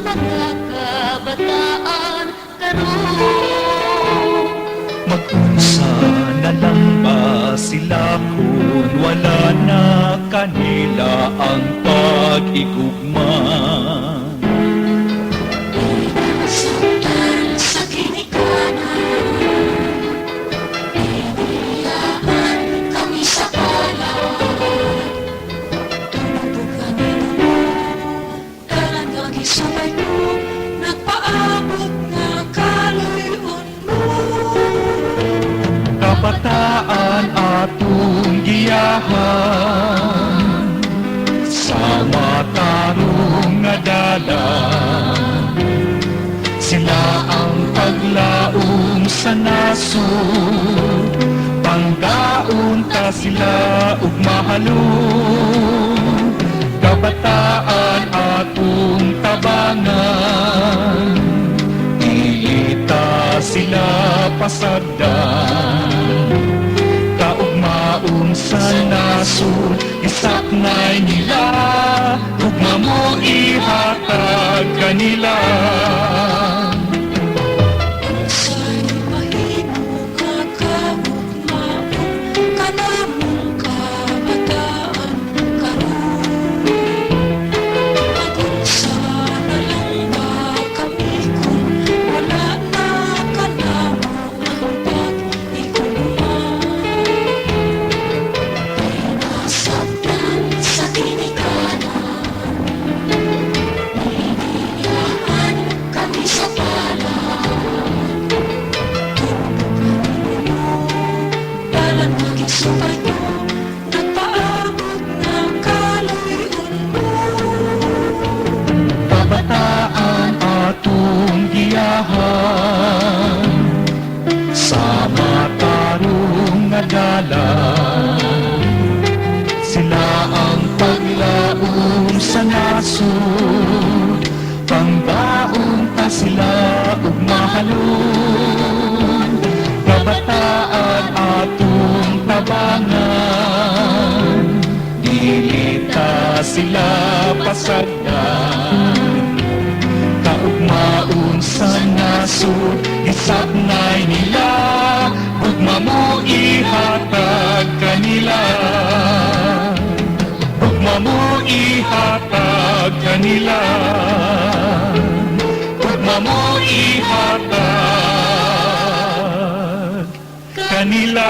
mga kabataan karon. Mag-unsa na lang ba sila kung wala na kanila ang pag-igugma? Nasaktan sa ginikanan, iniyahan kami sa palaan. Tumubugan mo, dalan nga gisabay mo, nagpaabot nga kaluyon mo. Kabataan atong giyahan sa matarong nga dalan. Sila ang paglaom sa nasod, panggaon ta sila ug mahalon. Kabataan atong tabangan, ilita sila pasagdan. Kaugmaon sa nasod, isaknay nila, ugma mo ihatag kanila. Sa'y mahimo nga kaugmaon, kanamong kabataan karon. Mag-unsa na lang ba kami kung wala na kanamong ang pag-igugma? Nasaktan sa ginikanan, iniyahan kami sa palaan. Dalan maging subay mo, nagpaabot ng kaluyon mo. Kabataan atong giyahan sa matarong nga dalan. Sila ang paglaom sa nasod, pangbaon ta sila ug mahalon. Kabataan atong tabangan, dilita sila pasagdan. Kaugmaon sa nasod, isaknay nila, ugma mo ihatag kanila. Ugma mo ihatag kanila. Ugma mo ihatag kanila.